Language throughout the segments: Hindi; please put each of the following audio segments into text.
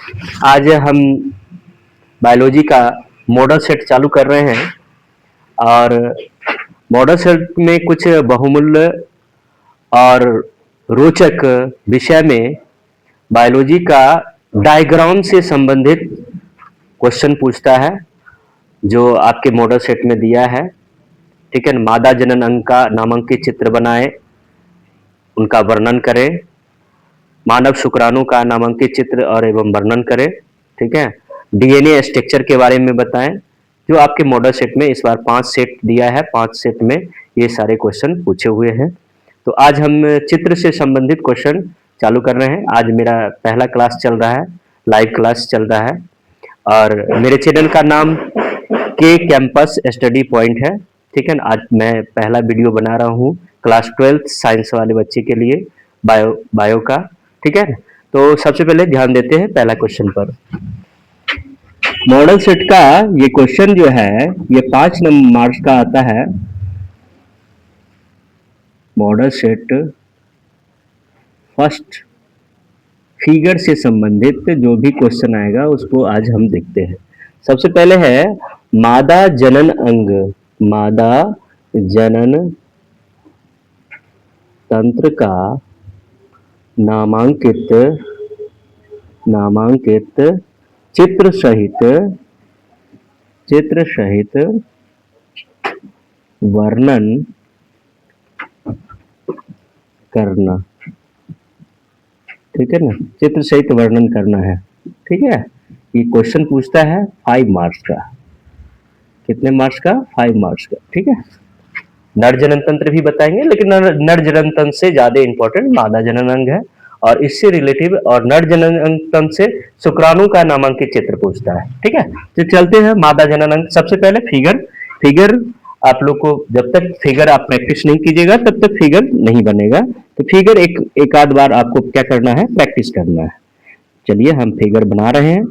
आज हम बायोलॉजी का मॉडल सेट चालू कर रहे हैं और मॉडल सेट में कुछ बहुमूल्य और रोचक विषय में बायोलॉजी का डायग्राम से संबंधित क्वेश्चन पूछता है जो आपके मॉडल सेट में दिया है। ठीक है, मादा जनन अंग का नामांकित चित्र बनाएं, उनका वर्णन करें, मानव शुक्राणु का नामांकित चित्र और एवं वर्णन करें। ठीक है, डीएनए स्ट्रक्चर के बारे में बताएं। जो आपके मॉडल सेट में इस बार 5 सेट दिया है, 5 सेट में ये सारे क्वेश्चन पूछे हुए हैं। तो आज हम चित्र से संबंधित क्वेश्चन चालू कर रहे हैं। आज मेरा पहला क्लास चल रहा है, लाइव क्लास चल रहा है और मेरे चैनल का नाम के कैंपस स्टडी पॉइंट है। ठीक है, आज मैं पहला वीडियो बना रहा हूँ क्लास 12 साइंस वाले बच्चे के लिए, बायो का। ठीक है, तो सबसे पहले ध्यान देते हैं पहला क्वेश्चन पर। मॉडल सेट का ये क्वेश्चन जो है ये 5 नंबर मार्क्स का आता है। मॉडल सेट फर्स्ट फिगर से संबंधित जो भी क्वेश्चन आएगा उसको आज हम देखते हैं। सबसे पहले है मादा जनन अंग, मादा जनन तंत्र का नामांकित चित्र सहित वर्णन करना। ठीक है ना, चित्र सहित वर्णन करना है। ठीक है, ये क्वेश्चन पूछता है 5 मार्क्स का। कितने मार्क्स का? 5 मार्क्स का। ठीक है, नर जनन तंत्र भी बताएंगे, लेकिन नर जनन तंत्र से ज्यादा इंपॉर्टेंट मादा जनन अंग है और इससे रिलेटिव और नर जनन अंग तंत्र से शुक्राणु का नामांकित चित्र पूछता है। ठीक है, तो चलते हैं मादा जनन अंग। सबसे पहले फिगर आप लोग को जब तक फिगर आप प्रैक्टिस नहीं कीजिएगा तब तक फिगर नहीं बनेगा। तो फिगर एक आध बार आपको क्या करना है, प्रैक्टिस करना है। चलिए हम फिगर बना रहे हैं।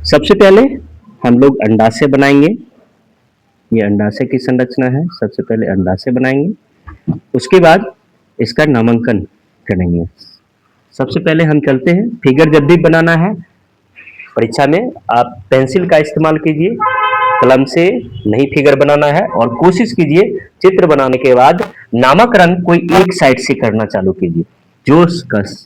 सबसे पहले हम लोग अंडाशय बनाएंगे। ये अंडाशय की संरचना है। सबसे पहले अंडाशय बनाएंगे, उसके बाद इसका नामांकन करेंगे। सबसे पहले हम चलते हैं, फिगर जब भी बनाना है परीक्षा में आप पेंसिल का इस्तेमाल कीजिए, कलम से नहीं फिगर बनाना है। और कोशिश कीजिए चित्र बनाने के बाद नामकरण कोई एक साइड से करना चालू कीजिए, जो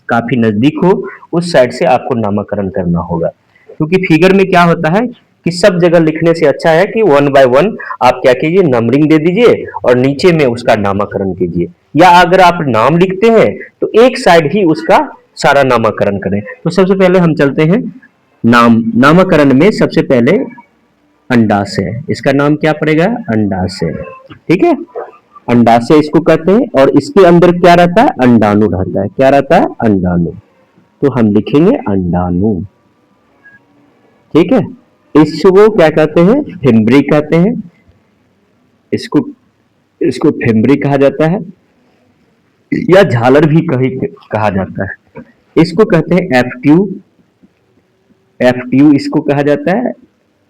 काफी नजदीक हो उस साइड से आपको नामकरण करना होगा। क्योंकि फिगर में क्या होता है कि सब जगह लिखने से अच्छा है कि 1 बाय 1 आप क्या कीजिए, नंबरिंग दे दीजिए और नीचे में उसका नामकरण कीजिए। या अगर आप नाम लिखते हैं तो एक साइड ही उसका सारा नामकरण करें। तो सबसे पहले हम चलते हैं नामकरण में। सबसे पहले अंडाशय, इसका नाम क्या पड़ेगा? अंडाशय। ठीक है, अंडाशय इसको कहते हैं और इसके अंदर क्या रहता है? अंडाणु रहता है। क्या रहता है? अंडाणु। तो हम लिखेंगे अंडाणु। ठीक है, इसको क्या कहते हैं? फिम्बरी कहते हैं। इसको फिम्बरी कहा जाता है या झालर भी कहा जाता है। इसको कहते हैं एफ ट्यूब इसको कहा जाता है,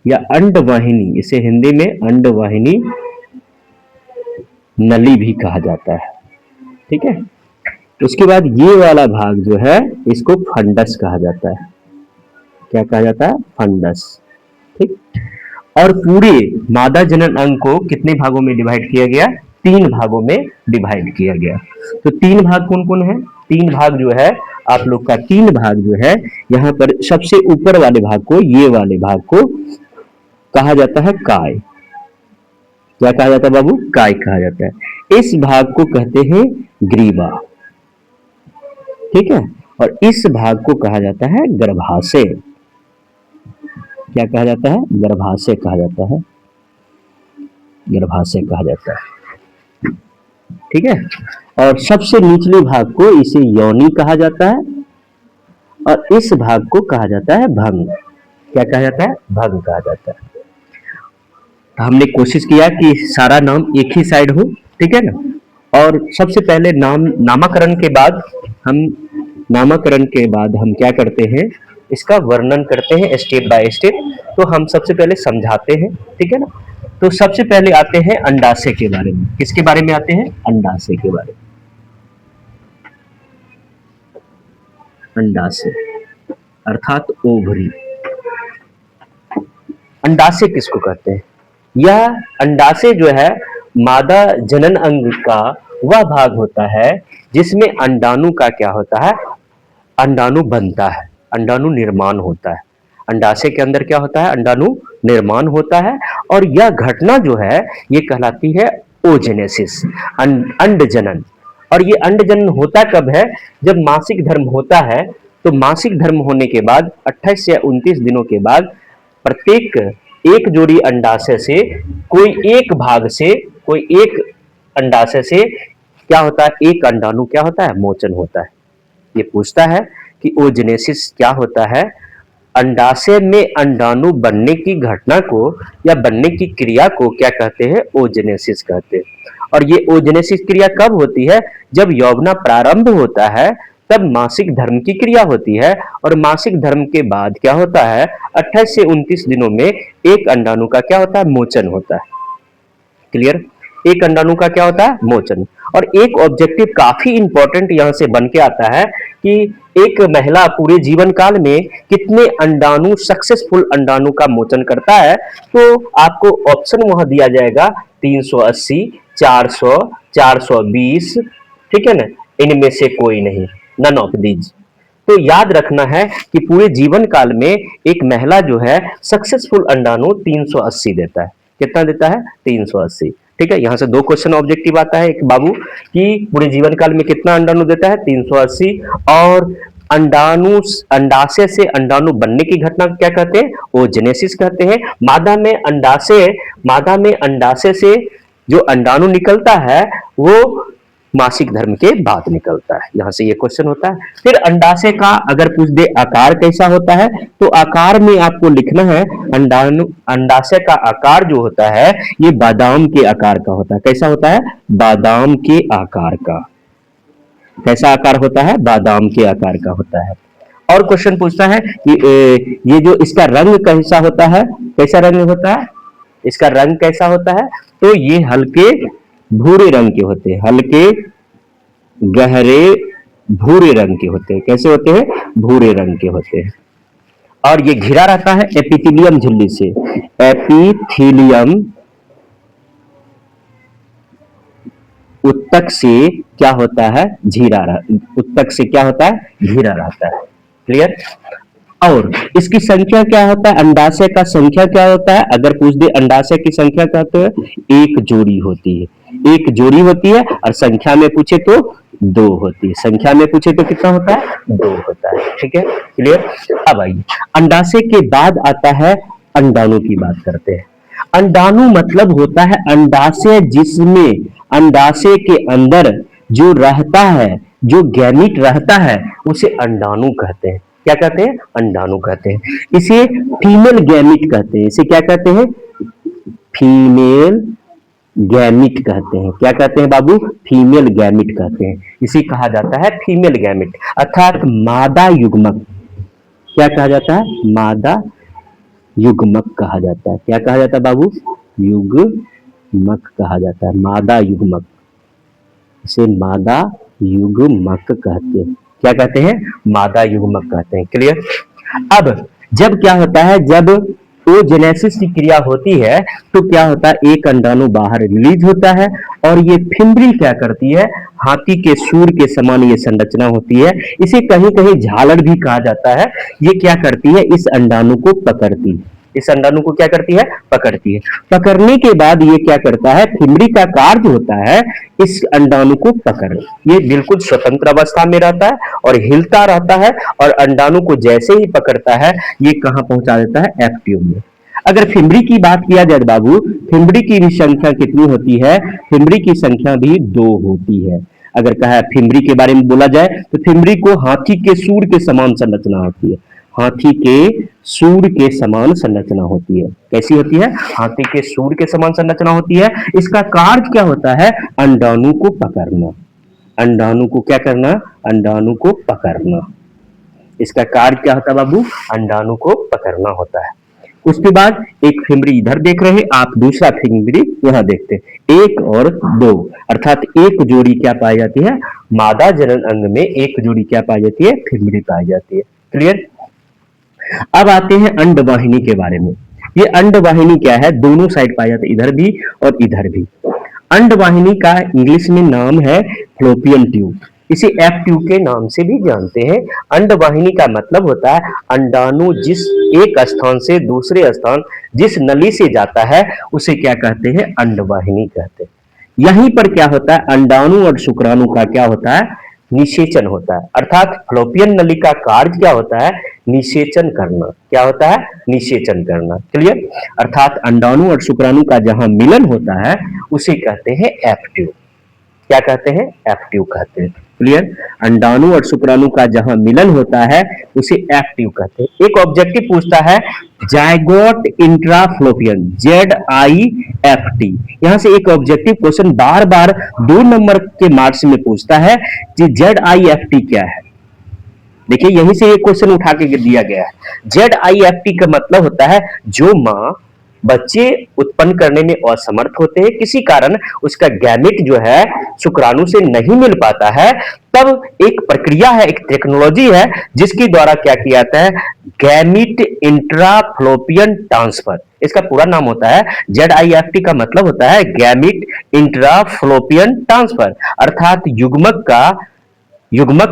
या अंडवाहिनी, इसे हिंदी में अंडवाहिनी नली भी कहा जाता है। ठीक है, उसके बाद ये वाला भाग जो है इसको फंडस कहा जाता है। क्या कहा जाता है? फंडस। ठीक, और पूरे मादा जनन अंग को कितने भागों में डिवाइड किया गया? 3 भागों में डिवाइड किया गया। तो 3 भाग कौन कौन है? 3 भाग जो है आप लोग का, 3 भाग जो है यहाँ पर सबसे ऊपर वाले भाग को, ये वाले भाग को कहा जाता है काय। क्या कहा जाता है बाबू? काय कहा जाता है। इस भाग को कहते हैं ग्रीवा। ठीक है, और इस भाग को कहा जाता है गर्भाशय। क्या कहा जाता है? गर्भाशय कहा जाता है। गर्भाशय कहा जाता है। ठीक है, और सबसे निचले भाग को इसे योनि कहा जाता है और इस भाग को कहा जाता है भंग। क्या कहा जाता है? भंग कहा जाता है। तो हमने कोशिश किया कि सारा नाम एक ही साइड हो। ठीक है ना, और सबसे पहले नामकरण के बाद हम क्या करते हैं, इसका वर्णन करते हैं स्टेप बाय स्टेप। तो हम सबसे पहले समझाते हैं, ठीक है ना। तो सबसे पहले आते हैं अंडाशय के बारे में। किसके बारे में आते हैं? अंडाशय के बारे में। अंडाशय अर्थात ओवरी। अंडाशय किसको कहते हैं? यह अंडाशय जो है मादा जनन अंग का वह भाग होता है जिसमें अंडाणु का क्या होता है, अंडाणु बनता है, अंडाणु निर्माण होता है। अंडाशय के अंदर क्या होता है? अंडाणु निर्माण होता है। और यह घटना जो है ये कहलाती है ओजेनेसिस, अंडजनन। और ये अंडजनन होता कब है? जब मासिक धर्म होता है। तो मासिक धर्म होने के बाद 28 या 29 दिनों के बाद प्रत्येक एक जोड़ी अंडाशय से कोई एक अंडाशय से क्या होता है, एक अंडाणु क्या होता है, मोचन होता है। ये पूछता है कि ओजेनेसिस क्या होता है। अंडाशय में अंडाणु बनने की घटना को या बनने की क्रिया को क्या कहते हैं? ओजेनेसिस कहते हैं। और ये ओजेनेसिस क्रिया कब होती है? जब यौवना प्रारंभ होता है तब मासिक धर्म की क्रिया होती है। और मासिक धर्म के बाद क्या होता है? 28 से 29 दिनों में एक अंडाणु का क्या होता है? मोचन होता है। क्लियर? एक अंडाणु का क्या होता है? मोचन। और एक ऑब्जेक्टिव काफी इंपॉर्टेंट यहां से बन के आता है कि एक महिला पूरे जीवन काल में कितने अंडाणु, सक्सेसफुल अंडाणु का मोचन करता है। तो आपको ऑप्शन वहां दिया जाएगा 380, 400, 420, ठीक है ना। इनमें से कोई नहीं, नन ऑफ दीज। तो याद रखना है कि पूरे जीवन काल में एक महिला जो है सक्सेसफुल अंडाणु 380 देता है। कितना देता है? 380। ठीक है, यहां से दो क्वेश्चन ऑब्जेक्टिव आता है एक बाबू कि पूरे जीवन काल में कितना अंडाणु देता है? 380। और अंडाशय से अंडाणु बनने की घटना क्या कहते हैं? ओजेनेसिस कहते हैं। मादा में अंडाशय से जो अंडाणु निकलता है वो मासिक धर्म के बाद निकलता है। यहां से ये क्वेश्चन होता है। फिर अंडाशय का अगर पूछ दे आकार कैसा होता है, तो आकार में आपको लिखना है अंडाशय का आकार जो होता है ये बादाम के आकार का होता है। कैसा होता है? बादाम के आकार का। कैसा आकार होता है? बादाम के आकार का होता है। और क्वेश्चन पूछता है कि ये जो इसका रंग कैसा होता है? कैसा रंग होता है? इसका रंग कैसा होता है? तो ये हल्के भूरे रंग के होते हैं, हल्के गहरे भूरे रंग के होते हैं। कैसे होते हैं? भूरे रंग के होते हैं। और ये घिरा रहता है एपिथेलियम झिल्ली से। एपिथेलियम उत्तक से क्या होता है? उत्तक से क्या होता है? घिरा रहता है। क्लियर? और इसकी संख्या क्या होता है? अंडाशय का संख्या क्या होता है? अगर पूछ दे अंडाशय की संख्या क्या होती है? एक जोड़ी होती है। एक जोड़ी होती है। और संख्या में पूछे तो दो होती है। संख्या में पूछे तो कितना होता है? दो होता है। ठीक है, क्लियर? अब आइए अंडाशय के बाद आता है अंडाणु की बात करते हैं। अंडाणु मतलब होता है अंडाशय जिसमें अंडाशय के अंदर जो रहता है, जो गैमीट रहता है उसे अंडाणु कहते हैं। क्या कहते हैं? अंडाणु कहते हैं। इसे फीमेल गैमीट कहते हैं। इसे क्या कहते हैं? फीमेल गैमिट कहते हैं। क्या कहते हैं बाबू? फीमेल गैमिट कहते हैं। इसे कहा जाता है फीमेल गैमिट अर्थात मादा युग्मक। क्या कहा जाता है? मादा युग्मक कहा जाता है। क्या कहा जाता है बाबू? युग्मक कहा जाता है। मादा युग्मक, इसे मादा युग्मक कहते हैं। क्या कहते हैं? मादा युग्मक कहते हैं। क्लियर? अब जब क्या होता है, जब ओजेनेसिस की क्रिया होती है तो क्या होता है? एक अंडाणु बाहर रिलीज होता है। और ये फिम्बरी क्या करती है? हाथी के सूर के समान ये संरचना होती है। इसे कहीं कहीं झालर भी कहा जाता है। ये क्या करती है? इस अंडाणु को पकड़ती है। इस अंडाणु को क्या करती है? पकड़ती है। पकड़ने के बाद ये क्या करता है? फिम्बरी का कार्य होता है इस अंडाणु को पकड़, ये बिल्कुल स्वतंत्र अवस्था में रहता है और हिलता रहता है। और अंडाणु को जैसे ही पकड़ता है ये कहां पहुंचा देता है? एफ ट्यूब में। अगर फिम्बरी की बात किया जाए बाबू, फिम्बरी की भी संख्या कितनी होती है? फिम्बरी की संख्या भी 2 होती है। अगर कहा फिम्बरी के बारे में बोला जाए तो फिम्बरी को हाथी के सूर के समान संरचना होती है। हाथी के सूंड के समान संरचना होती है। कैसी होती है? हाथी के सूंड के समान संरचना होती है। इसका कार्य क्या होता है? अंडाणु को पकड़ना। अंडाणु को क्या करना? अंडाणु को पकड़ना। इसका कार्य क्या होता है बाबू? अंडाणु को पकड़ना होता है। उसके बाद एक फिमरी इधर देख रहे हैं आप, दूसरा फिमरी यहां देखते हैं। एक और दो, अर्थात एक जोड़ी क्या पाई जाती है? मादा जनन अंग में एक जोड़ी क्या पाई जाती है? फिमरी पाई जाती है। क्लियर? अब आते हैं अंडवाहिनी के बारे में। ये अंडवाहिनी क्या है? दोनों साइड पाई जाती है, इधर भी और इधर भी। अंडवाहिनी का इंग्लिश में नाम है फ्लोपियन ट्यूब। इसे एफ ट्यूब के नाम से भी जानते हैं। अंडवाहिनी का मतलब होता है अंडाणु जिस एक स्थान से दूसरे स्थान जिस नली से जाता है उसे क्या कहते हैं? अंडवाहिनी कहते हैं। यहीं पर क्या होता है? अंडाणु और शुक्राणु का क्या होता है? निषेचन होता है। अर्थात फ्लोपियन नली का कार्य क्या होता है? निषेचन करना। क्या होता है? निषेचन करना। क्लियर? अर्थात अंडाणु और शुक्राणु का जहां मिलन होता है उसे कहते हैं एफ ट्यूब। क्या कहते हैं? एफ ट्यूब कहते हैं। क्लियर? अंडाणु और शुक्राणु का जहां मिलन होता है उसे एफ ट्यूब कहते हैं। एक ऑब्जेक्टिव पूछता है जायगोट इंट्राफ्लोपियन, ZIFT। यहां से एक ऑब्जेक्टिव क्वेश्चन बार बार 2 नंबर के मार्क्स में पूछता है कि ZIFT क्या है। देखिए यहीं से एक क्वेश्चन उठा के दिया गया है। ZIFT का मतलब होता है जो मां बच्चे उत्पन्न करने में असमर्थ होते हैं, किसी कारण उसका गैमेट जो है शुक्राणु से नहीं मिल पाता है, तब एक प्रक्रिया है, एक टेक्नोलॉजी है जिसके द्वारा क्या किया जाता है? Gamete intrafallopian transfer. इसका पूरा नाम होता है ZIFT का मतलब होता है गैमेट इंट्राफ्लोपियन ट्रांसफर। अर्थात युग्मक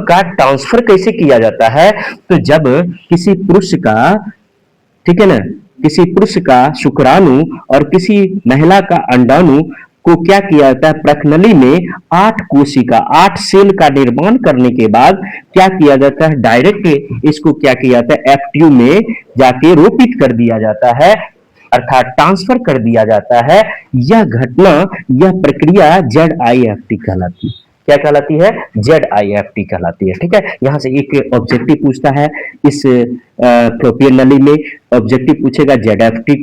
का ट्रांसफर कैसे किया जाता है? तो जब किसी पुरुष का, ठीक है ना, किसी पुरुष का शुक्राणु और किसी महिला का अंडाणु को क्या किया जाता है? प्रकनली में 8 कोशिका 8 सेल का निर्माण करने के बाद क्या किया जाता है? डायरेक्ट इसको क्या किया जाता है? एफ ट्यूब में जाके रोपित कर दिया जाता है, अर्थात ट्रांसफर कर दिया जाता है। यह घटना, यह प्रक्रिया ZIFT कहलाती है। क्या कहलाती है? ZIFT कहलाती है। ठीक है? यहां से एक ऑब्जेक्टिव पूछता है इस फ्लोपियन नली में, ऑब्जेक्टिव पूछेगा ZIFT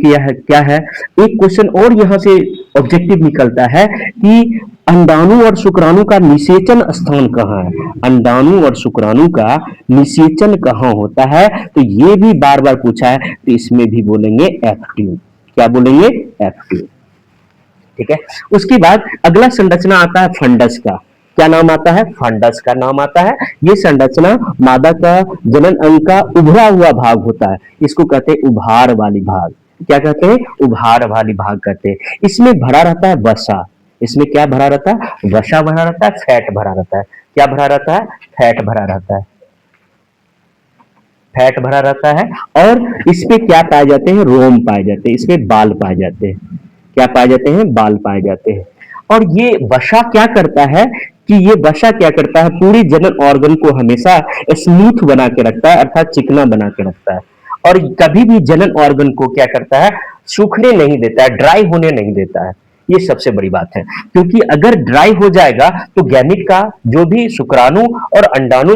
क्या है। एक क्वेश्चन और यहां से ऑब्जेक्टिव निकलता है कि अंडाणु और शुक्राणु का निषेचन स्थान कहाँ है? अंडाणु और शुक्राणु का निषेचन कहाँ होता है? तो ये भी बार बार पूछा है, तो इसमें भी बोलेंगे एफ ट्यूब। क्या बोलेंगे? F tube. ठीक है? उसके बाद अगला संरचना आता है फंडस का। क्या नाम आता है? फंडस का नाम आता है। ये संरचना मादा का जनन अंग का उभरा हुआ भाग होता है, इसको कहते हैं उभार वाली भाग। क्या कहते हैं? उभार वाली भाग कहते हैं। इसमें भरा रहता है वसा। इसमें क्या भरा रहता है? वसा भरा रहता है, फैट भरा रहता है। क्या भरा रहता है? फैट भरा रहता है। फैट भरा रहता है। और इसमें क्या पाए जाते हैं? रोम पाए जाते हैं। इसमें बाल पाए जाते हैं। क्या पाए जाते हैं? बाल पाए जाते हैं। और ये वसा क्या करता है कि ये वसा क्या करता है? पूरी जनन ऑर्गन को हमेशा स्मूथ बना के रखता है, अर्थात चिकना बना के रखता है। और कभी भी जनन ऑर्गन को क्या करता है? सूखने नहीं देता है, ड्राई होने नहीं देता है। ये सबसे बड़ी बात है, क्योंकि अगर ड्राई हो जाएगा तो गैमेट का जो भी शुक्राणु और अंडाणु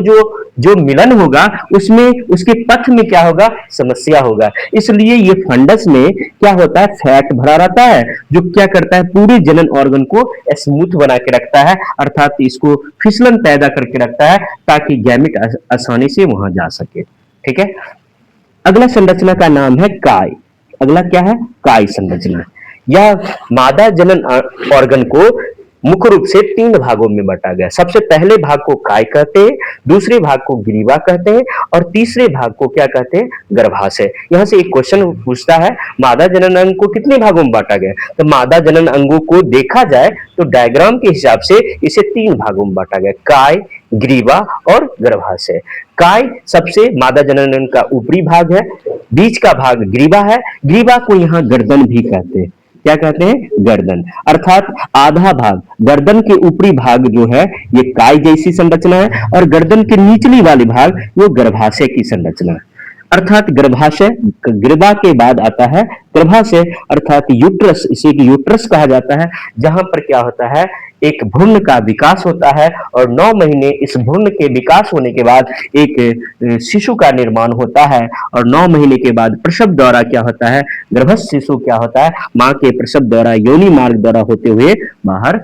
जो मिलन होगा उसमें उसके पथ में क्या होगा? समस्या होगा। इसलिए ये फंडस में क्या होता है? फैट भरा रहता है जो क्या करता है? पूरे जनन ऑर्गन को स्मूथ बना के रखता है, अर्थात इसको फिसलन पैदा करके रखता है ताकि गैमेट आसानी से वहां जा सके। ठीक है? अगला संरचना का नाम है काय। अगला क्या है? काय संरचना। यह मादा जनन ऑर्गन को मुख्य रूप से 3 भागों में बांटा गया। सबसे पहले भाग को काय कहते हैं, दूसरे भाग को ग्रीवा कहते हैं और तीसरे भाग को क्या कहते हैं? गर्भाशय। यहां से एक क्वेश्चन पूछता है मादा जनन अंग को कितने भागों में बांटा गया? तो मादा जनन अंगों को देखा जाए तो डायग्राम के हिसाब से इसे 3 भागों में बांटा गया, काय, ग्रीवा और गर्भाशय। काय सबसे मादा जनन अंग का ऊपरी भाग है, बीच का भाग ग्रीवा है। ग्रीवा को यहाँ गर्दन भी कहते हैं। क्या कहते हैं? गर्दन। अर्थात आधा भाग, गर्दन के ऊपरी भाग जो है ये काय जैसी संरचना है और गर्दन के निचली वाली भाग वो गर्भाशय की संरचना है। अर्थात गर्भाशय, ग्रीवा के बाद आता है गर्भाशय, अर्थात यूट्रस। इसे यूट्रस कहा जाता है, जहां पर क्या होता है? एक भ्रूण का विकास होता है और 9 महीने इस भ्रूण के विकास होने के बाद एक शिशु का निर्माण होता है और 9 महीने के बाद प्रसव द्वारा क्या होता है, गर्भस्थ शिशु क्या होता है, मां के प्रसव द्वारा योनि मार्ग द्वारा होते हुए बाहर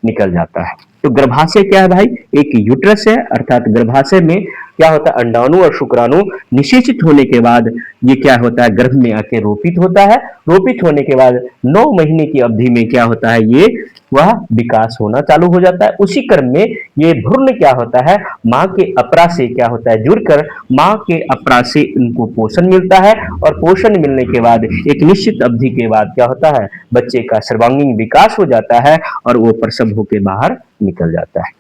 निकल जाता है। तो गर्भाशय क्या है भाई, एक यूट्रस है, अर्थात गर्भाशय में क्या होता है, अंडाणु और शुक्राणु निषेचित होने के बाद ये क्या होता है, गर्भ में आके रोपित होता है। रोपित होने के बाद 9 महीने की अवधि में क्या होता है, ये वह विकास होना चालू हो जाता है। उसी क्रम में ये भ्रूण क्या होता है, मां के अपरा से क्या होता है, जुड़कर मां के अपरा से इनको पोषण मिलता है और पोषण मिलने के बाद एक निश्चित अवधि के बाद क्या होता है, बच्चे का सर्वांगीण विकास हो जाता है और वो प्रसव होकर बाहर निकल जाता है।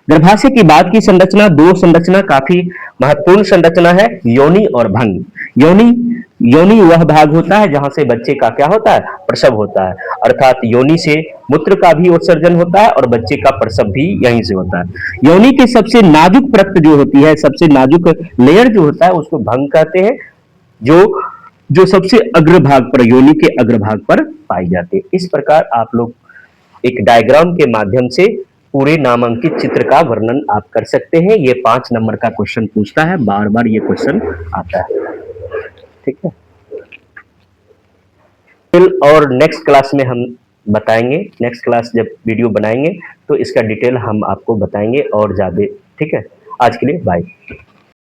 गर्भाशय की बाद की संरचना, दो संरचना काफी महत्वपूर्ण संरचना है, योनि और भंग। योनि योनि वह भाग होता है जहां से बच्चे का क्या होता है, प्रसव होता है, अर्थात योनि से मूत्र का भी उत्सर्जन होता है और बच्चे का प्रसव भी यहीं से होता है। योनि के सबसे नाजुक परत जो होती है, सबसे नाजुक लेयर जो होता है उसको भंग कहते हैं, जो जो सबसे अग्रभाग पर, योनि के अग्रभाग पर पाई जाती है। इस प्रकार आप लोग एक डायग्राम के माध्यम से पूरे नामांकित चित्र का वर्णन आप कर सकते हैं। ये 5 नंबर का क्वेश्चन पूछता है, बार बार ये क्वेश्चन आता है, ठीक है। और नेक्स्ट क्लास में हम बताएंगे, नेक्स्ट क्लास जब वीडियो बनाएंगे तो इसका डिटेल हम आपको बताएंगे और ज्यादा, ठीक है। आज के लिए बाय।